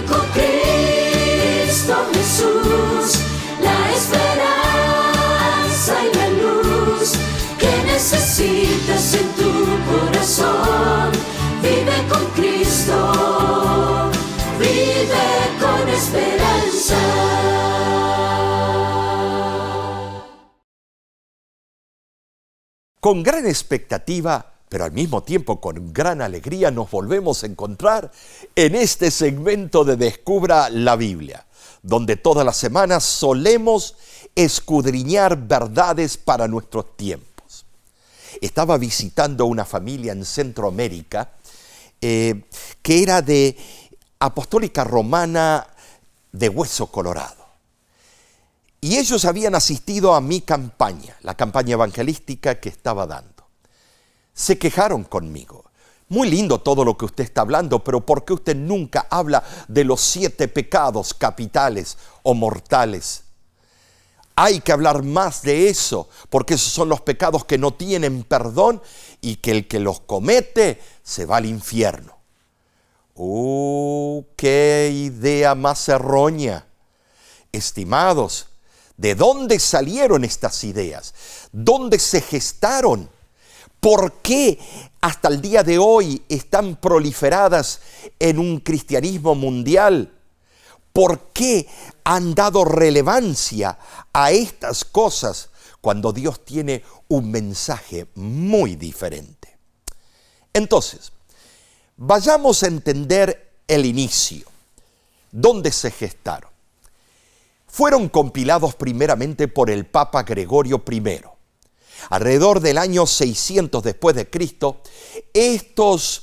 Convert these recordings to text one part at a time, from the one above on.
con Cristo Jesús, la esperanza y la luz que necesitas en tu corazón. Vive con Cristo, vive con esperanza. Con gran expectativa, pero al mismo tiempo con gran alegría, nos volvemos a encontrar en este segmento de Descubra la Biblia, donde todas las semanas solemos escudriñar verdades para nuestros tiempos. Estaba visitando una familia en Centroamérica que era de apostólica romana de Hueso Colorado. Y ellos habían asistido a mi campaña, la campaña evangelística que estaba dando. Se quejaron conmigo. Muy lindo todo lo que usted está hablando, pero ¿por qué usted nunca habla de los 7 pecados capitales o mortales? Hay que hablar más de eso, porque esos son los pecados que no tienen perdón y que el que los comete se va al infierno. ¡Qué idea más errónea! Estimados, ¿de dónde salieron estas ideas? ¿Dónde se gestaron? ¿Por qué hasta el día de hoy están proliferadas en un cristianismo mundial? ¿Por qué han dado relevancia a estas cosas cuando Dios tiene un mensaje muy diferente? Entonces, vayamos a entender el inicio. ¿Dónde se gestaron? Fueron compilados primeramente por el Papa Gregorio I. Alrededor del año 600 después de Cristo, estos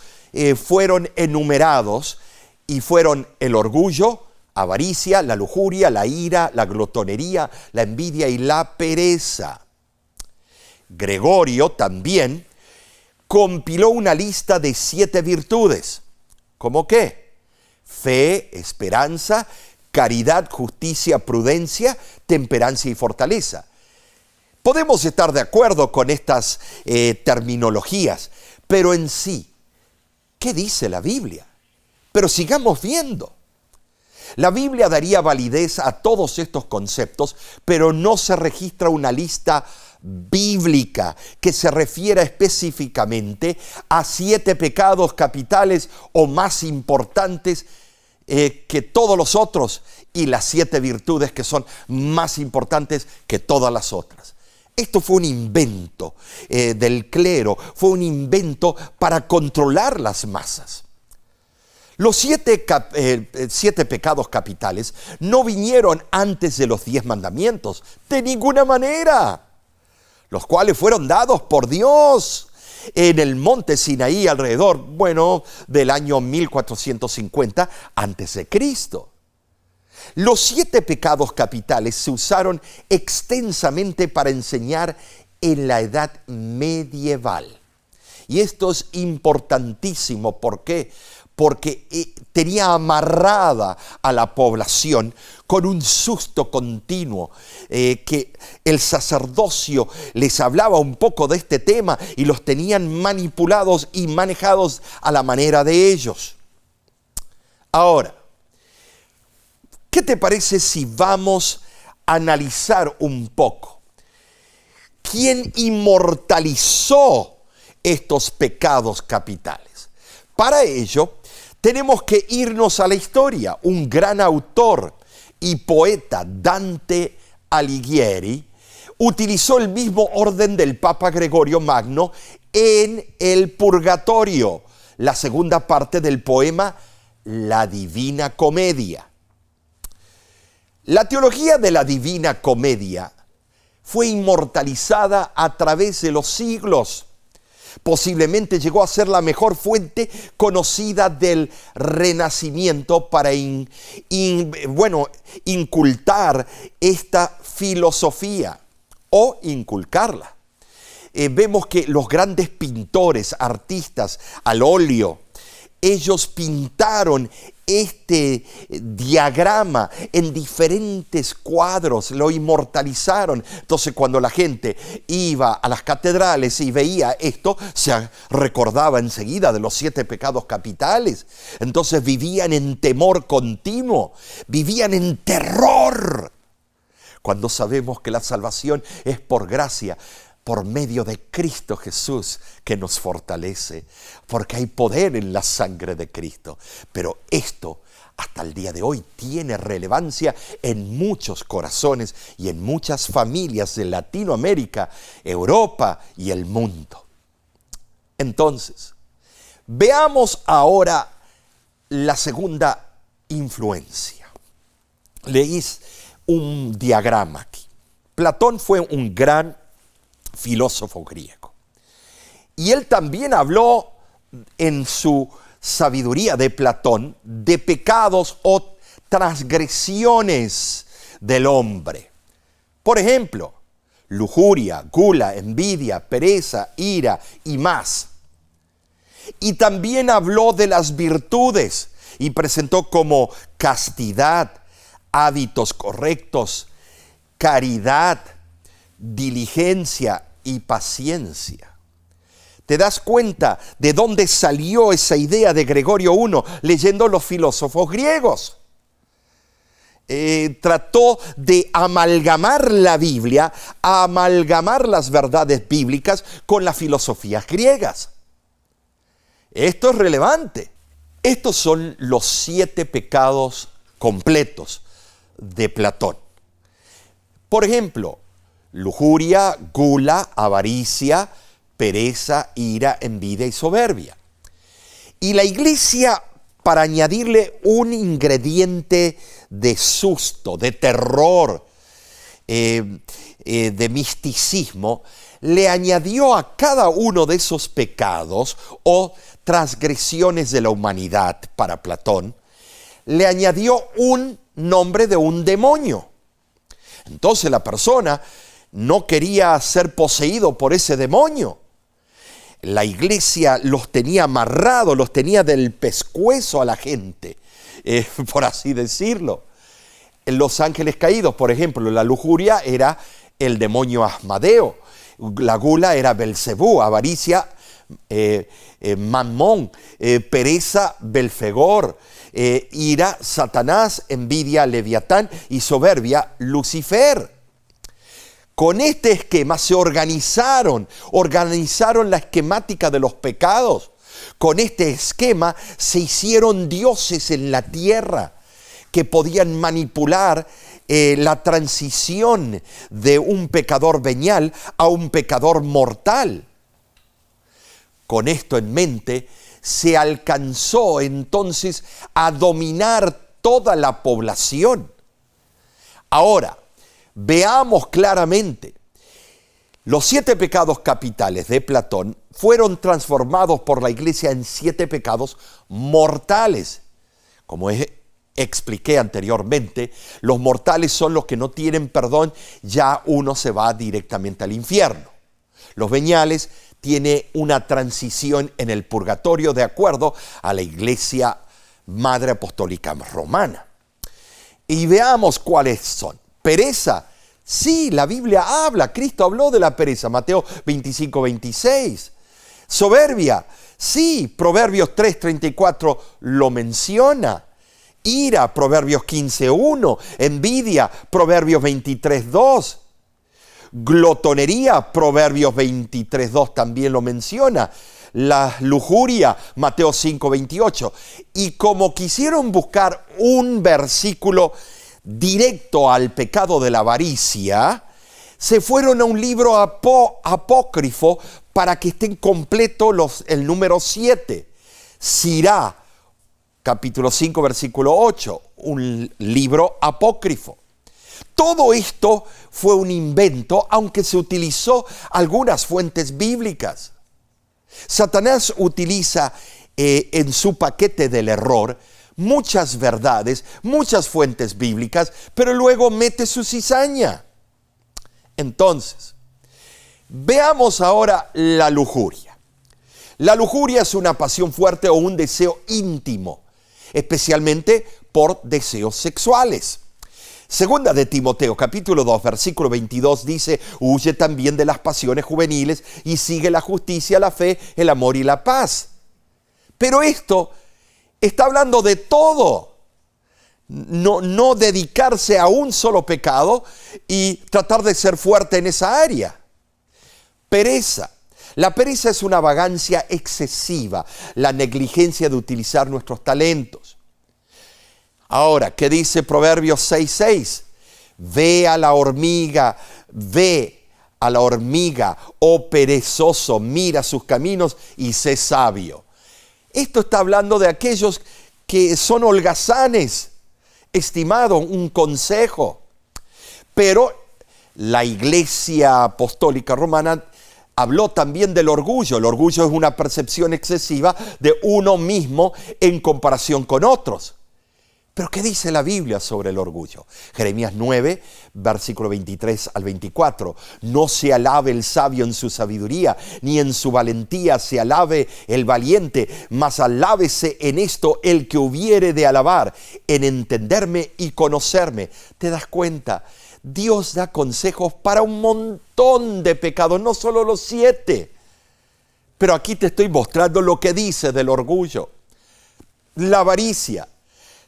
fueron enumerados y fueron el orgullo, avaricia, la lujuria, la ira, la glotonería, la envidia y la pereza. Gregorio también compiló una lista de 7 virtudes. ¿Cómo qué? Fe, esperanza, caridad, justicia, prudencia, temperancia y fortaleza. Podemos estar de acuerdo con estas terminologías, pero en sí, ¿qué dice la Biblia? Pero sigamos viendo. La Biblia daría validez a todos estos conceptos, pero no se registra una lista bíblica que se refiera específicamente a 7 pecados capitales o más importantes que todos los otros y las 7 virtudes que son más importantes que todas las otras. Esto fue un invento del clero, fue un invento para controlar las masas. Los 7 pecados capitales no vinieron antes de los 10 mandamientos, de ninguna manera, los cuales fueron dados por Dios en el monte Sinaí alrededor, del año 1450 antes de Cristo. Los 7 pecados capitales se usaron extensamente para enseñar en la edad medieval. Y esto es importantísimo. ¿Por qué? Porque tenía amarrada a la población con un susto continuo, que el sacerdocio les hablaba un poco de este tema y los tenían manipulados y manejados a la manera de ellos. Ahora, ¿qué te parece si vamos a analizar un poco quién inmortalizó estos pecados capitales? Para ello, tenemos que irnos a la historia. Un gran autor y poeta, Dante Alighieri, utilizó el mismo orden del Papa Gregorio Magno en el Purgatorio, la segunda parte del poema La Divina Comedia. La teología de la Divina Comedia fue inmortalizada a través de los siglos. Posiblemente llegó a ser la mejor fuente conocida del Renacimiento para incultar esta filosofía o inculcarla. Vemos que los grandes pintores, artistas al óleo, ellos pintaron este diagrama en diferentes cuadros, lo inmortalizaron. Entonces, cuando la gente iba a las catedrales y veía esto, se recordaba enseguida de los 7 pecados capitales. Entonces vivían en temor continuo, vivían en terror. Cuando sabemos que la salvación es por gracia, por medio de Cristo Jesús, que nos fortalece, porque hay poder en la sangre de Cristo. Pero esto, hasta el día de hoy, tiene relevancia en muchos corazones y en muchas familias de Latinoamérica, Europa y el mundo. Entonces, veamos ahora la segunda influencia. Leís un diagrama aquí. Platón fue un gran filósofo griego. Y él también habló en su sabiduría de Platón de pecados o transgresiones del hombre. Por ejemplo, lujuria, gula, envidia, pereza, ira y más. Y también habló de las virtudes y presentó como castidad, hábitos correctos, caridad, diligencia y paciencia. ¿Te das cuenta de dónde salió esa idea de Gregorio I leyendo los filósofos griegos? Trató de amalgamar la Biblia, amalgamar las verdades bíblicas con las filosofías griegas. Esto es relevante. Estos son los 7 pecados completos de Platón. Por ejemplo, lujuria, gula, avaricia, pereza, ira, envidia y soberbia. Y la iglesia, para añadirle un ingrediente de susto, de terror, de misticismo, le añadió a cada uno de esos pecados o transgresiones de la humanidad para Platón, le añadió un nombre de un demonio. Entonces la persona no quería ser poseído por ese demonio. La iglesia los tenía amarrados, los tenía del pescuezo a la gente, por así decirlo. Los ángeles caídos, por ejemplo, la lujuria era el demonio Asmadeo, la gula era Belcebú, avaricia Mamón, pereza Belfegor, ira Satanás, envidia Leviatán y soberbia Lucifer. Con este esquema se organizaron la esquemática de los pecados. Con este esquema se hicieron dioses en la tierra que podían manipular la transición de un pecador venial a un pecador mortal. Con esto en mente, se alcanzó entonces a dominar toda la población. Ahora, veamos claramente, los 7 pecados capitales de Platón fueron transformados por la iglesia en 7 pecados mortales. Como expliqué anteriormente, los mortales son los que no tienen perdón, ya uno se va directamente al infierno. Los veniales tiene una transición en el purgatorio de acuerdo a la Iglesia Madre Apostólica Romana. Y veamos cuáles son. Pereza. Sí, la Biblia habla, Cristo habló de la pereza, Mateo 25, 26. Soberbia. Sí, Proverbios 3, 34 lo menciona. Ira, Proverbios 15, 1. Envidia, Proverbios 23, 2. Glotonería, Proverbios 23:2 también lo menciona. La lujuria, Mateo 5:28. Y como quisieron buscar un versículo directo al pecado de la avaricia, se fueron a un libro apócrifo para que estén completos el número 7. Sirá, capítulo 5, versículo 8, un libro apócrifo. Todo esto fue un invento, aunque se utilizó algunas fuentes bíblicas. Satanás utiliza en su paquete del error muchas verdades, muchas fuentes bíblicas, pero luego mete su cizaña. Entonces, veamos ahora la lujuria. La lujuria es una pasión fuerte o un deseo íntimo, especialmente por deseos sexuales. Segunda de Timoteo, capítulo 2, versículo 22 dice: huye también de las pasiones juveniles y sigue la justicia, la fe, el amor y la paz. Pero esto está hablando de todo. No dedicarse a un solo pecado y tratar de ser fuerte en esa área. Pereza. La pereza es una vagancia excesiva, la negligencia de utilizar nuestros talentos. Ahora, ¿qué dice Proverbios 6:6? Ve a la hormiga, oh perezoso, mira sus caminos y sé sabio. Esto está hablando de aquellos que son holgazanes. Estimado, un consejo. Pero la Iglesia Apostólica Romana habló también del orgullo. El orgullo es una percepción excesiva de uno mismo en comparación con otros. Pero ¿qué dice la Biblia sobre el orgullo? Jeremías 9, versículo 23 al 24. No se alabe el sabio en su sabiduría, ni en su valentía se alabe el valiente, mas alábese en esto el que hubiere de alabar, en entenderme y conocerme. ¿Te das cuenta? Dios da consejos para un montón de pecados, no solo los 7. Pero aquí te estoy mostrando lo que dice del orgullo. La avaricia.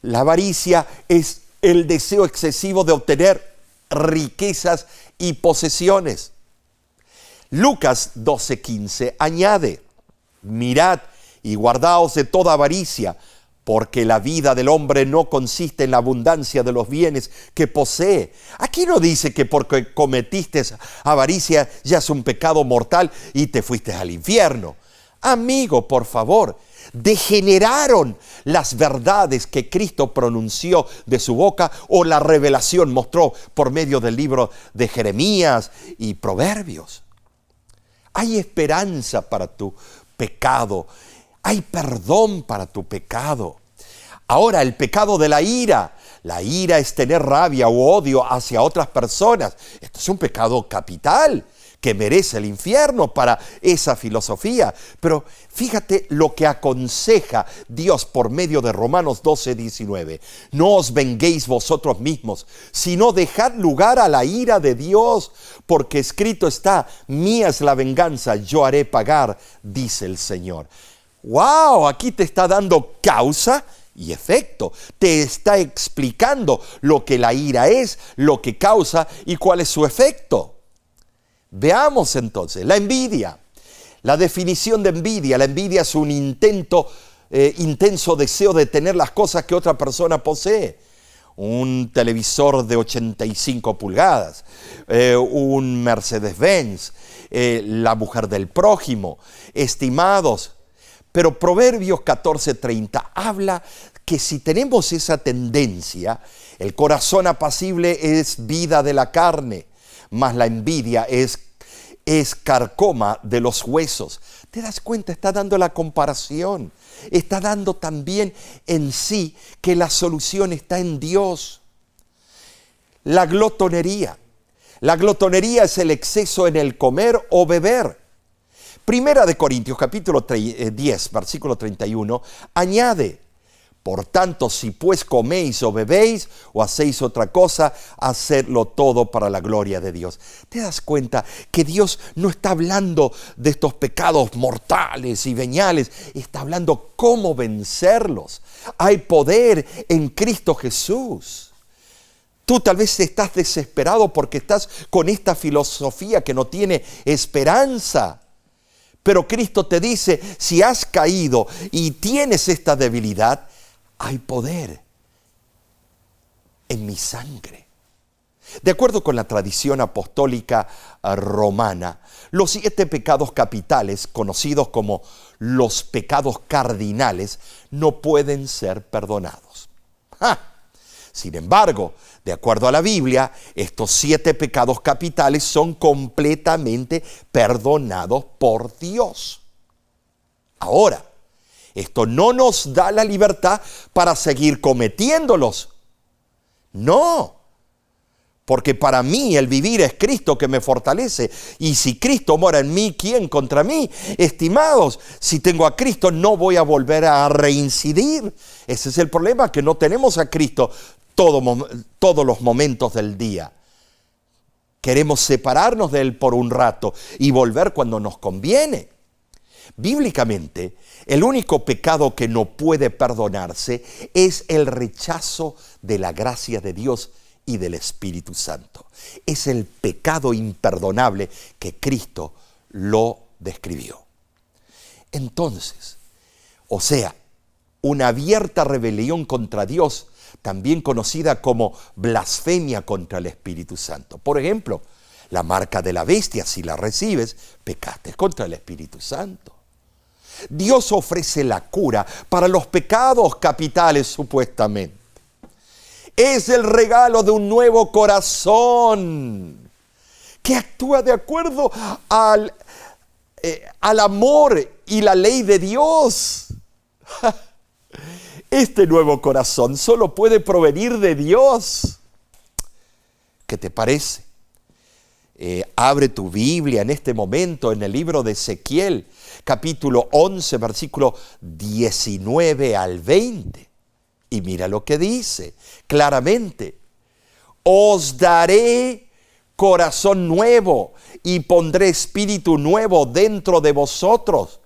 La avaricia es el deseo excesivo de obtener riquezas y posesiones. Lucas 12:15 añade: mirad y guardaos de toda avaricia, porque la vida del hombre no consiste en la abundancia de los bienes que posee. Aquí no dice que porque cometiste avaricia ya es un pecado mortal y te fuiste al infierno. Amigo, por favor, degeneraron las verdades que Cristo pronunció de su boca o la revelación mostró por medio del libro de Jeremías y Proverbios. Hay esperanza para tu pecado, hay perdón para tu pecado. Ahora, el pecado de la ira. La ira es tener rabia o odio hacia otras personas. Esto es un pecado capital que merece el infierno para esa filosofía. Pero fíjate lo que aconseja Dios por medio de Romanos 12:19. No os venguéis vosotros mismos, sino dejad lugar a la ira de Dios, porque escrito está: mía es la venganza, yo haré pagar, dice el Señor. ¡Wow! Aquí te está dando causa y efecto. Te está explicando lo que la ira es, lo que causa y cuál es su efecto. Veamos entonces, la envidia. La definición de envidia. La envidia es un intenso deseo de tener las cosas que otra persona posee. Un televisor de 85 pulgadas, un Mercedes-Benz, la mujer del prójimo, estimados. Pero Proverbios 14:30 habla que si tenemos esa tendencia, el corazón apacible es vida de la carne, mas la envidia es carcoma de los huesos. ¿Te das cuenta? Está dando la comparación. Está dando también en sí que la solución está en Dios. La glotonería. La glotonería es el exceso en el comer o beber. Primera de Corintios, capítulo 10, versículo 31, añade: por tanto, si pues coméis o bebéis o hacéis otra cosa, hacedlo todo para la gloria de Dios. ¿Te das cuenta que Dios no está hablando de estos pecados mortales y veniales? Está hablando cómo vencerlos. Hay poder en Cristo Jesús. Tú tal vez estás desesperado porque estás con esta filosofía que no tiene esperanza. Pero Cristo te dice, si has caído y tienes esta debilidad, hay poder en mi sangre. De acuerdo con la tradición apostólica romana, los 7 pecados capitales, conocidos como los pecados cardinales, no pueden ser perdonados. Sin embargo, de acuerdo a la Biblia, estos 7 pecados capitales son completamente perdonados por Dios. Ahora, esto no nos da la libertad para seguir cometiéndolos. No, Porque para mí el vivir es Cristo que me fortalece. Y si Cristo mora en mí, ¿quién contra mí? Estimados, si tengo a Cristo no voy a volver a reincidir. Ese es el problema, que no tenemos a Cristo todos los momentos del día. Queremos separarnos de Él por un rato y volver cuando nos conviene. Bíblicamente, el único pecado que no puede perdonarse es el rechazo de la gracia de Dios y del Espíritu Santo. Es el pecado imperdonable que Cristo lo describió. Entonces, o sea, una abierta rebelión contra Dios, también conocida como blasfemia contra el Espíritu Santo. Por ejemplo, la marca de la bestia, si la recibes, pecaste contra el Espíritu Santo. Dios ofrece la cura para los pecados capitales, supuestamente. Es el regalo de un nuevo corazón que actúa de acuerdo al amor y la ley de Dios. Este nuevo corazón solo puede provenir de Dios. ¿Qué te parece? Abre tu Biblia en este momento en el libro de Ezequiel, capítulo 11, versículo 19 al 20. Y mira lo que dice claramente: os daré corazón nuevo y pondré espíritu nuevo dentro de vosotros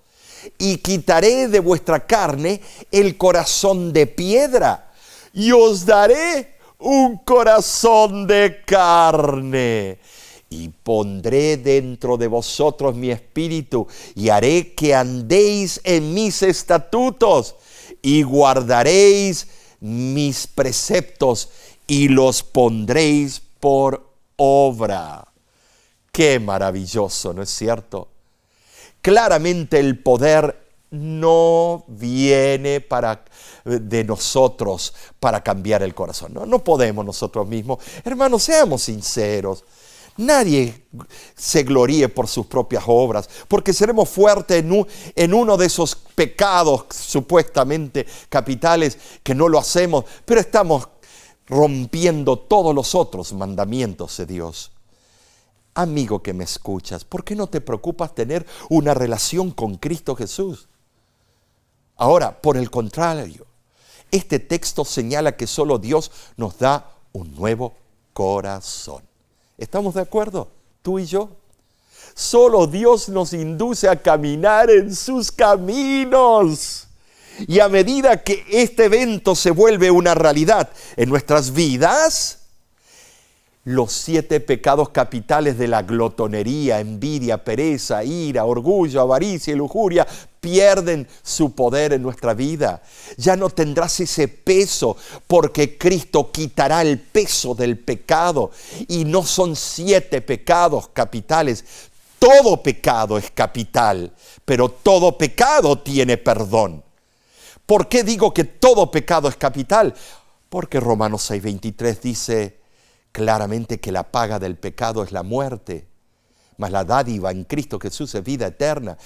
y quitaré de vuestra carne el corazón de piedra y os daré un corazón de carne. Y pondré dentro de vosotros mi espíritu y haré que andéis en mis estatutos y guardaréis mis preceptos y los pondréis por obra. Qué maravilloso, ¿no es cierto? Claramente el poder no viene de nosotros para cambiar el corazón. No podemos nosotros mismos. Hermanos, seamos sinceros. Nadie se gloríe por sus propias obras, porque seremos fuertes en uno de esos pecados supuestamente capitales que no lo hacemos, pero estamos rompiendo todos los otros mandamientos de Dios. Amigo que me escuchas, ¿por qué no te preocupas tener una relación con Cristo Jesús? Ahora, por el contrario, este texto señala que solo Dios nos da un nuevo corazón. ¿Estamos de acuerdo? Tú y yo. Solo Dios nos induce a caminar en sus caminos. Y a medida que este evento se vuelve una realidad en nuestras vidas, los 7 pecados capitales de la glotonería, envidia, pereza, ira, orgullo, avaricia y lujuria pierden su poder en nuestra vida. Ya no tendrás ese peso porque Cristo quitará el peso del pecado. Y no son 7 pecados capitales. Todo pecado es capital, pero todo pecado tiene perdón. ¿Por qué digo que todo pecado es capital? Porque Romanos 6:23 dice claramente que la paga del pecado es la muerte, mas la dádiva en Cristo Jesús es vida eterna.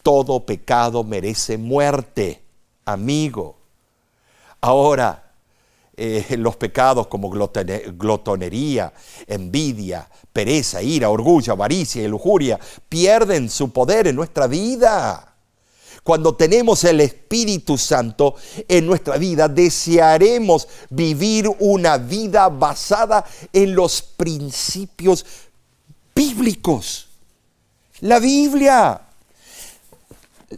Todo pecado merece muerte, amigo. Ahora, los pecados como glotonería, envidia, pereza, ira, orgullo, avaricia y lujuria pierden su poder en nuestra vida. Cuando tenemos el Espíritu Santo en nuestra vida, desearemos vivir una vida basada en los principios bíblicos. La Biblia,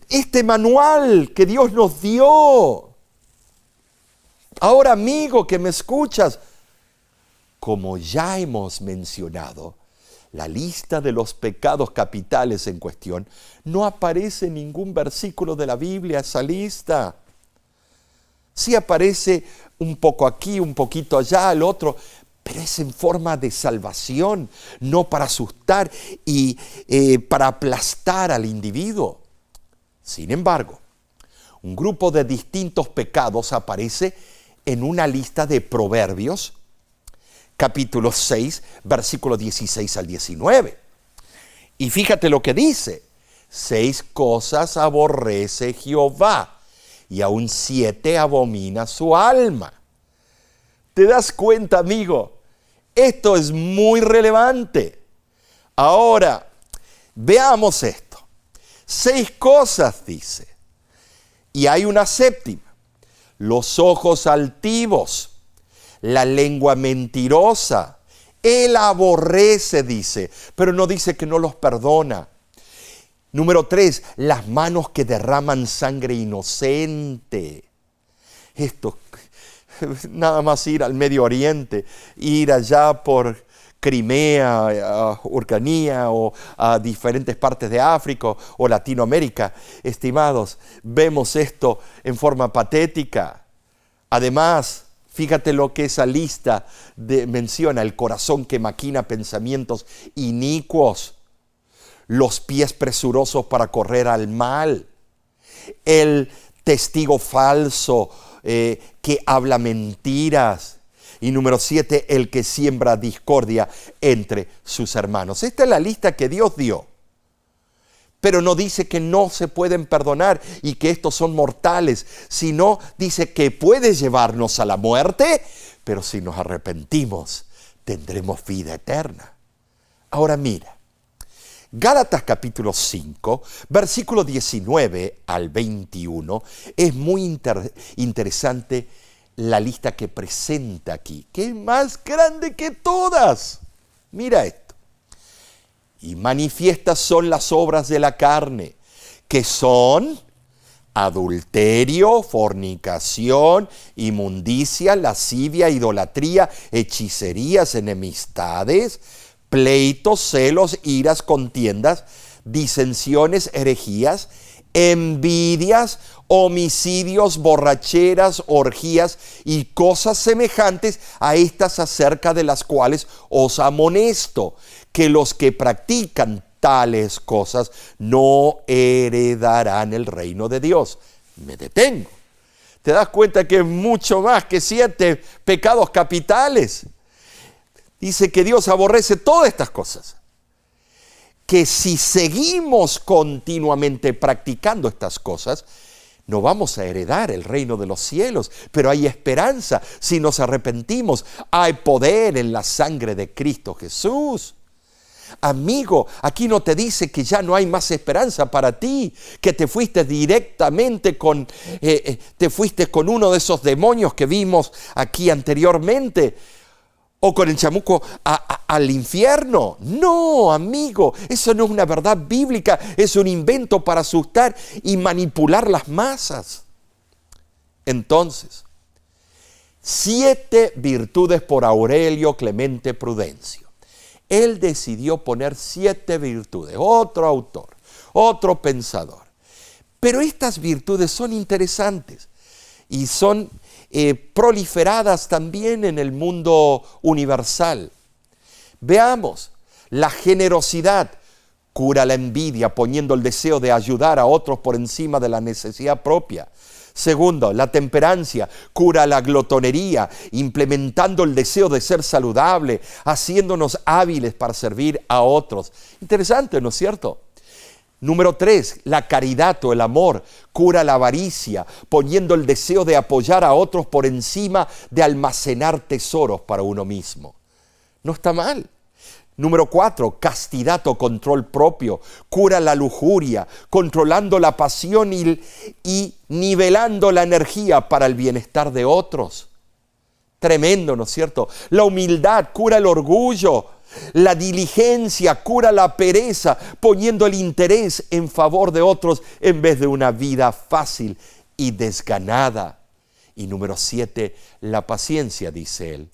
este manual que Dios nos dio. Ahora, amigo que me escuchas, como ya hemos mencionado, la lista de los pecados capitales en cuestión, no aparece en ningún versículo de la Biblia esa lista. Sí aparece un poco aquí, un poquito allá, el otro, pero es en forma de salvación, no para asustar y para aplastar al individuo. Sin embargo, un grupo de distintos pecados aparece en una lista de Proverbios, capítulo 6, versículos 16 al 19. Y fíjate lo que dice: 6 cosas aborrece Jehová, y aún 7 abomina su alma. ¿Te das cuenta, amigo? Esto es muy relevante. Ahora, veamos esto. 6 cosas dice. Y hay una séptima. Los ojos altivos, la lengua mentirosa. Él aborrece, dice, pero no dice que no los perdona. Número 3, las manos que derraman sangre inocente. Esto, nada más ir al Medio Oriente, ir allá por Crimea, Ucrania o a diferentes partes de África o Latinoamérica, estimados, vemos esto en forma patética. Además, fíjate lo que esa lista menciona: el corazón que maquina pensamientos inicuos, los pies presurosos para correr al mal, el testigo falso que habla mentiras. Y número 7, el que siembra discordia entre sus hermanos. Esta es la lista que Dios dio. Pero no dice que no se pueden perdonar y que estos son mortales, sino dice que puede llevarnos a la muerte, pero si nos arrepentimos, tendremos vida eterna. Ahora mira, Gálatas capítulo 5, versículo 19 al 21, es muy interesante la lista que presenta aquí, que es más grande que todas. Mira esto. Y manifiestas son las obras de la carne, que son adulterio, fornicación, inmundicia, lascivia, idolatría, hechicerías, enemistades, pleitos, celos, iras, contiendas, disensiones, herejías, envidias, homicidios, borracheras, orgías y cosas semejantes a estas, acerca de las cuales os amonesto, que los que practican tales cosas no heredarán el reino de Dios. Me detengo. ¿Te das cuenta que es mucho más que 7 pecados capitales? Dice que Dios aborrece todas estas cosas. Que si seguimos continuamente practicando estas cosas, no vamos a heredar el reino de los cielos, pero hay esperanza si nos arrepentimos. Hay poder en la sangre de Cristo Jesús. Amigo, aquí no te dice que ya no hay más esperanza para ti, que te fuiste directamente con uno de esos demonios que vimos aquí anteriormente, o con el chamuco al infierno. No, amigo, eso no es una verdad bíblica, es un invento para asustar y manipular las masas. Entonces, 7 virtudes por Aurelio Clemente Prudencio. Él decidió poner 7 virtudes, otro autor, otro pensador. Pero estas virtudes son interesantes y son proliferadas también en el mundo universal. Veamos, la generosidad cura la envidia, poniendo el deseo de ayudar a otros por encima de la necesidad propia. Segundo, la temperancia cura la glotonería, implementando el deseo de ser saludable, haciéndonos hábiles para servir a otros. Interesante, ¿no es cierto? Número 3, la caridad o el amor cura la avaricia, poniendo el deseo de apoyar a otros por encima de almacenar tesoros para uno mismo. No está mal. Número 4, castidad o control propio, cura la lujuria, controlando la pasión y nivelando la energía para el bienestar de otros. Tremendo, ¿no es cierto? La humildad cura el orgullo. La diligencia cura la pereza, poniendo el interés en favor de otros en vez de una vida fácil y desganada. Y número 7, la paciencia, dice él,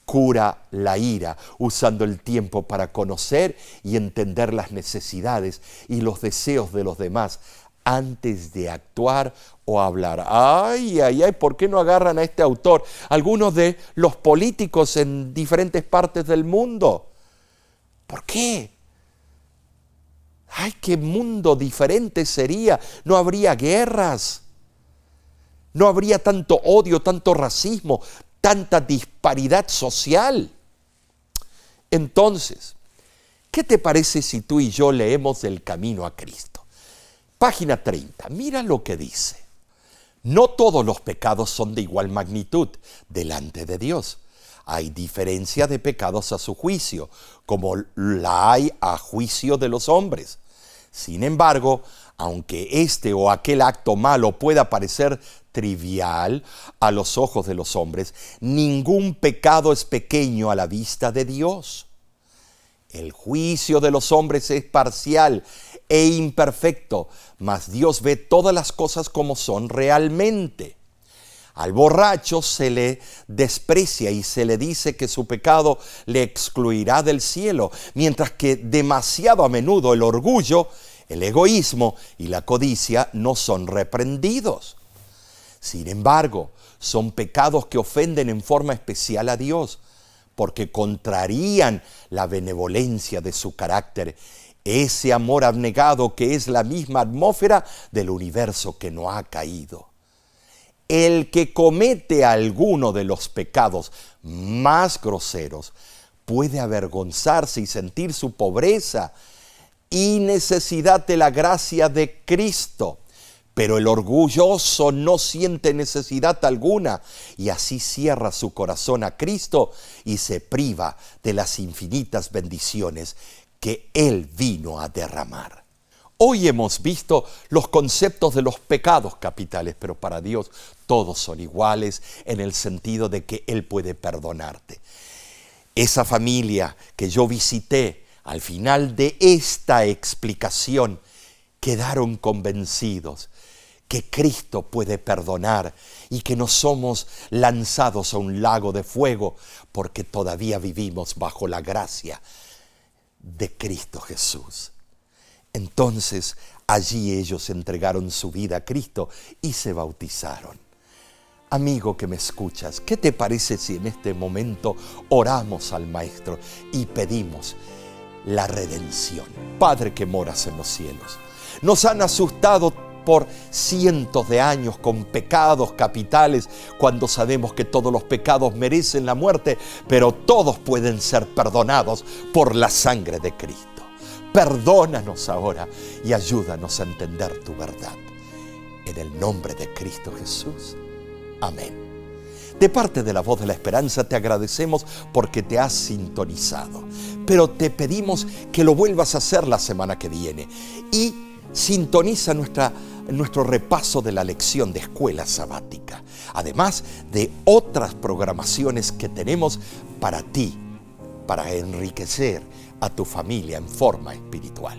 cura la ira, usando el tiempo para conocer y entender las necesidades y los deseos de los demás antes de actuar o hablar. Ay, ¿por qué no agarran a este autor? Algunos de los políticos en diferentes partes del mundo. ¿Por qué? Ay, qué mundo diferente sería. No habría guerras. No habría tanto odio, tanto racismo, tanta disparidad social. Entonces, ¿qué te parece si tú y yo leemos El Camino a Cristo? Página 30, mira lo que dice. No todos los pecados son de igual magnitud delante de Dios. hay diferencia de pecados a su juicio, como la hay a juicio de los hombres. Sin embargo, aunque este o aquel acto malo pueda parecer trivial a los ojos de los hombres, ningún pecado es pequeño a la vista de Dios. El juicio de los hombres es parcial e imperfecto, mas Dios ve todas las cosas como son realmente. Al borracho se le desprecia y se le dice que su pecado le excluirá del cielo, mientras que demasiado a menudo el orgullo, el egoísmo y la codicia no son reprendidos. Sin embargo, son pecados que ofenden en forma especial a Dios, porque contrarían la benevolencia de su carácter, ese amor abnegado que es la misma atmósfera del universo que no ha caído. El que comete alguno de los pecados más groseros puede avergonzarse y sentir su pobreza y necesidad de la gracia de Cristo. Pero el orgulloso no siente necesidad alguna y así cierra su corazón a Cristo y se priva de las infinitas bendiciones que Él vino a derramar. Hoy hemos visto los conceptos de los pecados capitales, pero para Dios todos son iguales en el sentido de que Él puede perdonarte. Esa familia que yo visité, al final de esta explicación, quedaron convencidos que Cristo puede perdonar y que no somos lanzados a un lago de fuego porque todavía vivimos bajo la gracia de Cristo Jesús. Entonces allí ellos entregaron su vida a Cristo y se bautizaron. Amigo que me escuchas, ¿qué te parece si en este momento oramos al Maestro y pedimos la redención? Padre que moras en los cielos, nos han asustado por cientos de años con pecados capitales, cuando sabemos que todos los pecados merecen la muerte, pero todos pueden ser perdonados por la sangre de Cristo. Perdónanos ahora y ayúdanos a entender tu verdad. En el nombre de Cristo Jesús. Amén. De parte de la Voz de la Esperanza te agradecemos porque te has sintonizado, pero te pedimos que lo vuelvas a hacer la semana que viene y sintoniza nuestro repaso de la lección de escuela sabática, además de otras programaciones que tenemos para ti, para enriquecer a tu familia en forma espiritual.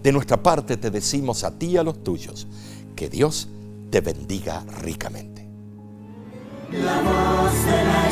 De nuestra parte te decimos a ti y a los tuyos, que Dios te bendiga ricamente. La voz de la